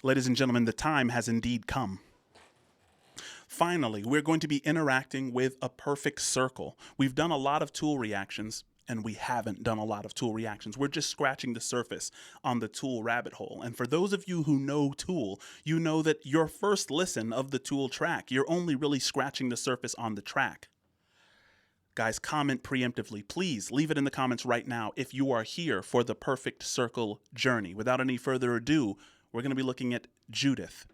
Ladies and gentlemen, the time has indeed come. Finally, we're going to be interacting with a perfect circle. We've done a lot of tool reactions, and we haven't done a lot of tool reactions. We're just scratching the surface on the tool rabbit hole. And for those of you who know tool, you know that your first listen of the tool track, you're only really scratching the surface on the track. Guys, comment preemptively. Please leave it in the comments right now if you are here for the perfect circle journey. Without any further ado, we're going to be looking at Judith.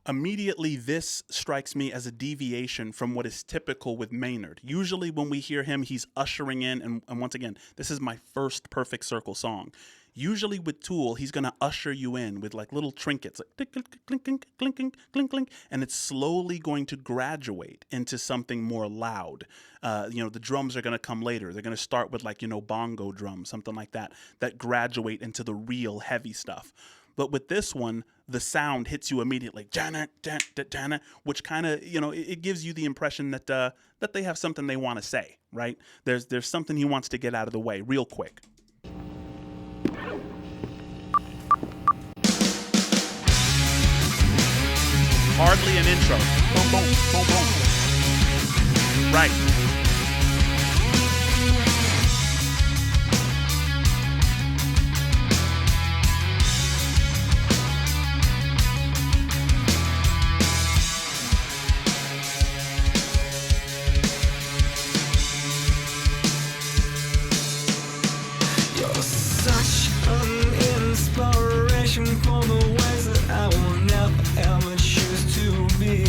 Immediately, this strikes me as a deviation from what is typical with Maynard. Usually when we hear him, he's ushering in, and once again, this is my first perfect circle song. Usually with Tool, he's going to usher you in with like little trinkets, like clink, clink, clink, clink, clink, clink, clink, and it's slowly going to graduate into something more loud. The drums are going to come later. They're going to start with like, bongo drums, something like that graduate into the real heavy stuff. But with this one, the sound hits you immediately, which kind of, it gives you the impression that that they have something they want to say, right? There's something he wants to get out of the way real quick. Hardly an intro. Boom, boom, boom, boom. Right. For the ways that I will never ever choose to be.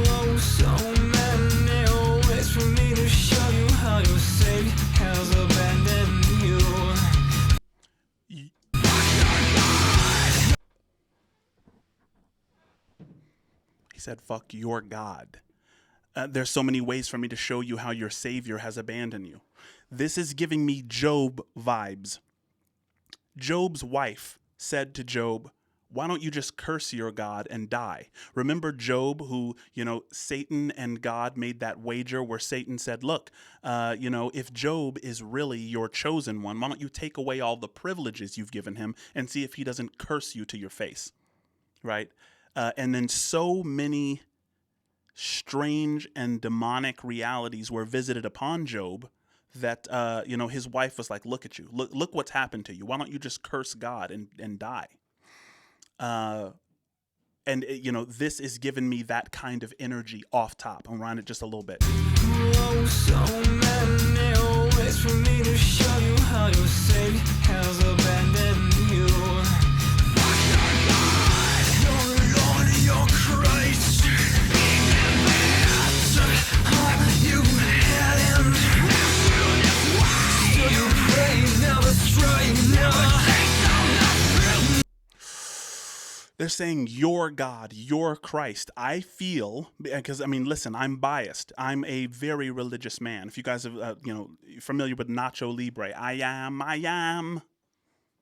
Oh, so many ways for me to show you how your Savior has abandoned you. He said, fuck your God. There's so many ways for me to show you how your Savior has abandoned you. This is giving me Job vibes. Job's wife said to Job, why don't you just curse your God and die? Remember Job, who, Satan and God made that wager where Satan said, look, if Job is really your chosen one, why don't you take away all the privileges you've given him and see if he doesn't curse you to your face, right? And then so many strange and demonic realities were visited upon Job that, his wife was like, look at you, look what's happened to you. Why don't you just curse God and die? This is giving me that kind of energy off top. I'm around it just a little bit. Oh, so many ways for me to show you how your Savior has abandoned you. Your Lord, your Christ, you had him. So you pray, never stray, They're saying your God, your Christ. I feel, because listen, I'm biased. I'm a very religious man. If you guys are, familiar with Nacho Libre, I am,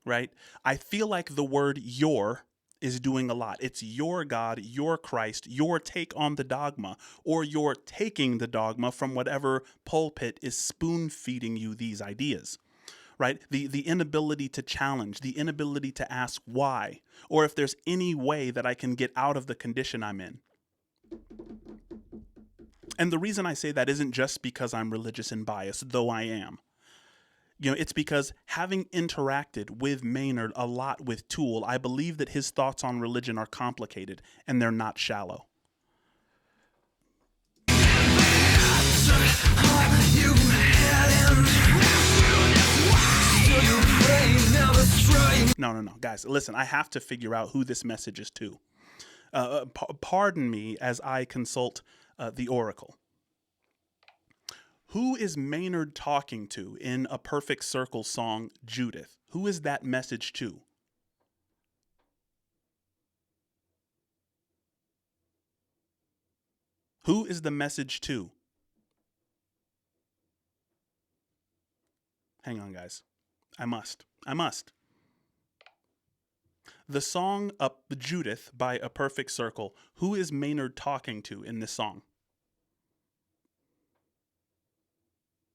right? I feel like the word your is doing a lot. It's your God, your Christ, your take on the dogma, or you're taking the dogma from whatever pulpit is spoon feeding you these ideas. Right? The inability to challenge, the inability to ask why, or if there's any way that I can get out of the condition I'm in. And the reason I say that isn't just because I'm religious and biased, though I am. It's because having interacted with Maynard a lot with Tool, I believe that his thoughts on religion are complicated and they're not shallow. No, guys, listen, I have to figure out who this message is to. Pardon me as I consult the Oracle. Who is Maynard talking to in A Perfect Circle song, Judith? Who is that message to? Who is the message to? Hang on, guys. I must. The song Up Judith by A Perfect Circle. Who is Maynard talking to in this song?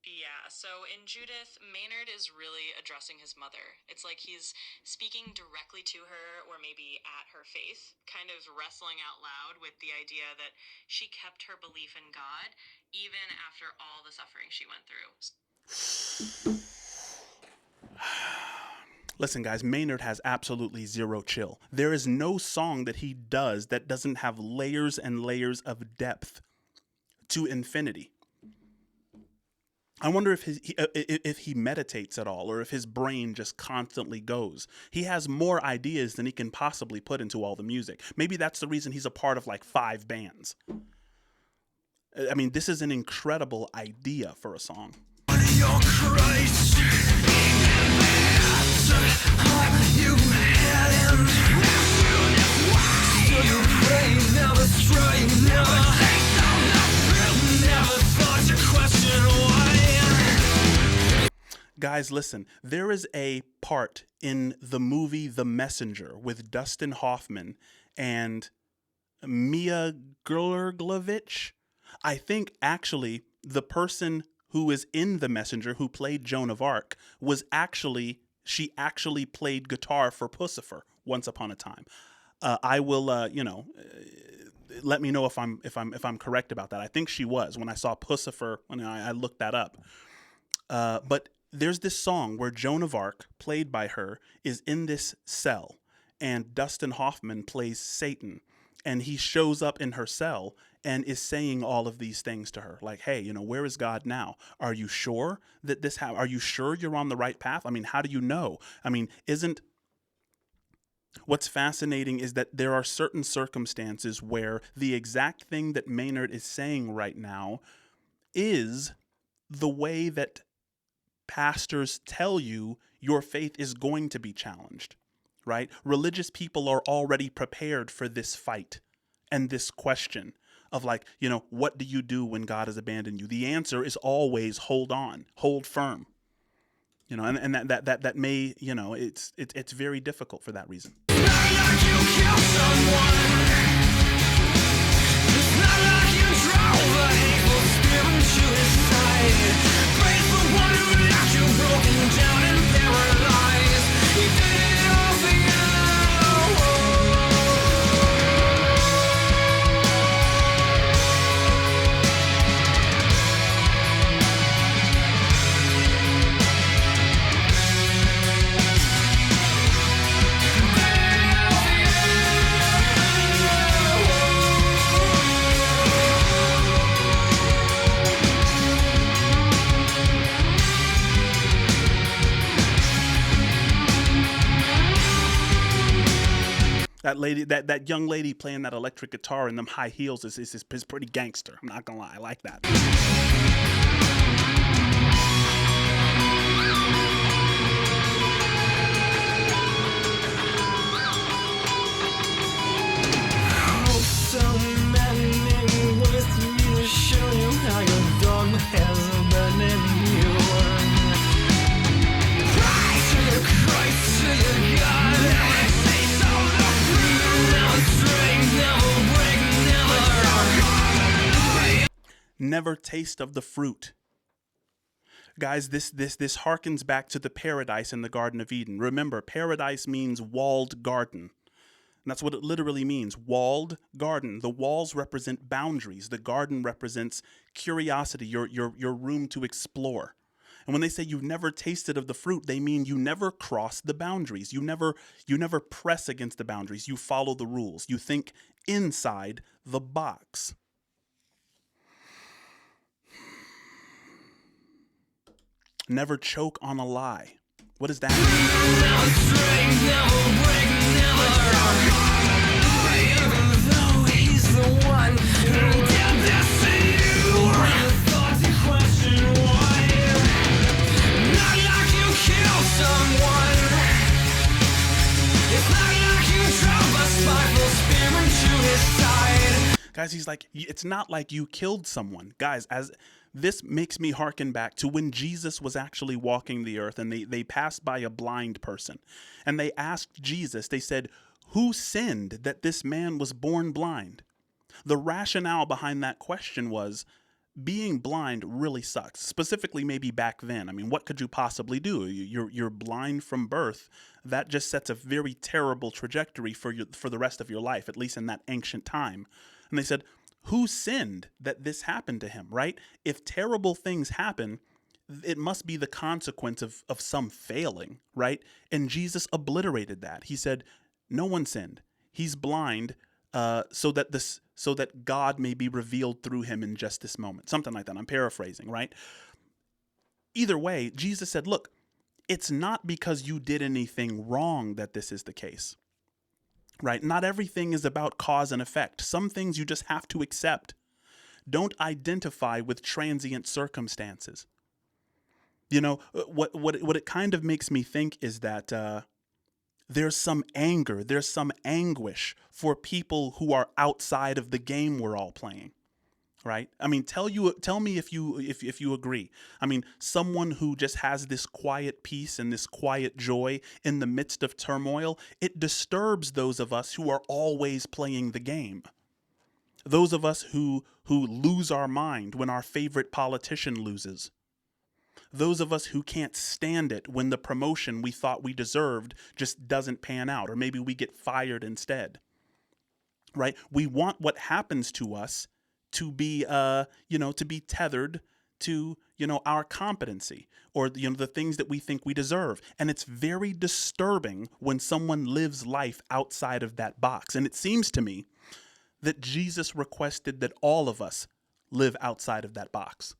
Yeah, so in Judith, Maynard is really addressing his mother. It's like he's speaking directly to her, or maybe at her faith, kind of wrestling out loud with the idea that she kept her belief in God even after all the suffering she went through. Listen, guys, Maynard has absolutely zero chill. There is no song that he does that doesn't have layers and layers of depth to infinity. I wonder if he meditates at all, or if his brain just constantly goes. He has more ideas than he can possibly put into all the music. Maybe that's the reason he's a part of like 5 bands. I mean, this is an incredible idea for a song. Guys, listen, there is a part in the movie The Messenger with Dustin Hoffman and Mia Gurglovich. I think actually the person who is in The Messenger, who played Joan of Arc, she actually played guitar for Philosopher once upon a time. I will, let me know if I'm correct about that. I think she was when I saw Philosopher. When I looked that up. But there's this song where Joan of Arc, played by her, is in this cell, and Dustin Hoffman plays Satan, and he shows up in her cell and is saying all of these things to her, like, hey, where is God now? Are you sure that are you sure you're on the right path? I mean, how do you know? I mean, what's fascinating is that there are certain circumstances where the exact thing that Maynard is saying right now is the way that pastors tell you your faith is going to be challenged, right? Religious people are already prepared for this fight and this question of like, what do you do when God has abandoned you? The answer is always hold on, hold firm. And that may, it's very difficult for that reason. It's not like you killed someone. It's not like you drove a hateful spirit to his side. Pray for one who left you broken down and paralyzed. He did it all for you. That young lady playing that electric guitar in them high heels is pretty gangster. I'm not gonna lie, I like that. So many ways to me to show you how your dogma has abandoned you. Christ to your Christ to your God. Never taste of the fruit. Never stray, never break, Never taste of the fruit. Guys, this harkens back to the paradise in the Garden of Eden. Remember, paradise means walled garden. And that's what it literally means, walled garden. The walls represent boundaries. The garden represents curiosity, your room to explore. And when they say you've never tasted of the fruit, they mean you never cross the boundaries. You never press against the boundaries. You follow the rules. You think inside the box. Never choke on a lie. What does that mean? never stray, never break, even though he's the one who did this to you. Never thought to question why. Not like you killed someone. It's not like you drove a spiteful spirit to his side. Guys, he's like, it's not like you killed someone. Guys, as this makes me hearken back to when Jesus was actually walking the earth, and they passed by a blind person, and they asked Jesus, they said, who sinned that this man was born blind? The rationale behind that question was being blind really sucks. Specifically, maybe back then. I mean, what could you possibly do? You're blind from birth. That just sets a very terrible trajectory for the rest of your life, at least in that ancient time. And they said, who sinned that this happened to him, right? If terrible things happen, it must be the consequence of some failing, right? And Jesus obliterated that. He said, no one sinned. He's blind so that God may be revealed through him in just this moment. Something like that. I'm paraphrasing, right? Either way, Jesus said, look, it's not because you did anything wrong that this is the case, right? Not everything is about cause and effect. Some things you just have to accept. Don't identify with transient circumstances. You know, what it kind of makes me think is that there's some anger, there's some anguish for people who are outside of the game we're all playing, right? I mean, tell me if you agree. I mean, someone who just has this quiet peace and this quiet joy in the midst of turmoil, it disturbs those of us who are always playing the game. Those of us who lose our mind when our favorite politician loses. Those of us who can't stand it when the promotion we thought we deserved just doesn't pan out, or maybe we get fired instead, right? We want what happens to us to be, to be tethered to, our competency or, the things that we think we deserve. And it's very disturbing when someone lives life outside of that box. And it seems to me that Jesus requested that all of us live outside of that box.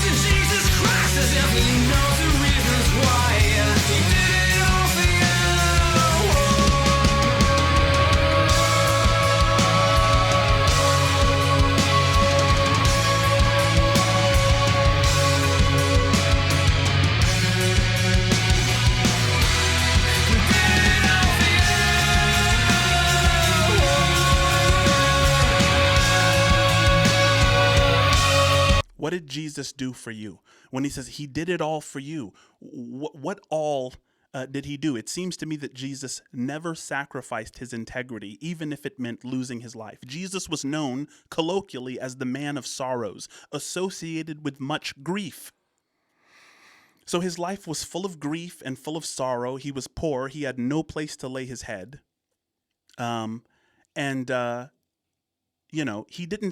To Jesus Christ as if he knows the reasons why he did it all for you. He did it all for you. What did Jesus do for you? When he says he did it all for you, what all did he do? It seems to me that Jesus never sacrificed his integrity, even if it meant losing his life. Jesus was known colloquially as the man of sorrows, associated with much grief. So his life was full of grief and full of sorrow. He was poor. He had no place to lay his head. He didn't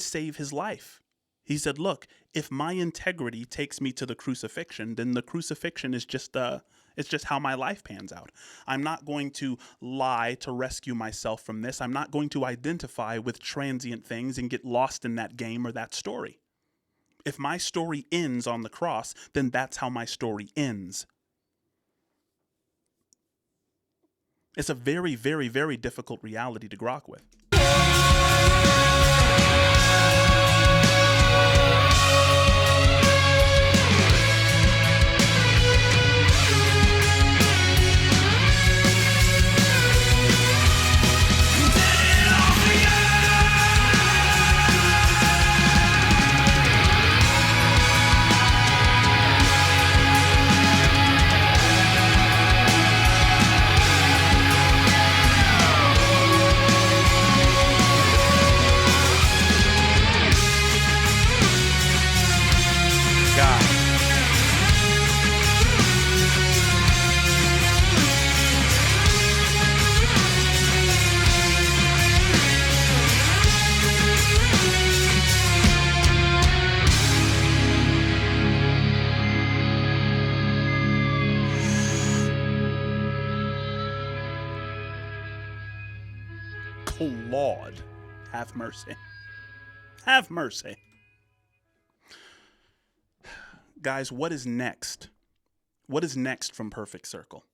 save his life. He said, look, if my integrity takes me to the crucifixion, then the crucifixion is just how my life pans out. I'm not going to lie to rescue myself from this. I'm not going to identify with transient things and get lost in that game or that story. If my story ends on the cross, then that's how my story ends. It's a very, very, very difficult reality to grok with. Lord, have mercy. Have mercy. Guys, what is next? What is next from Perfect Circle?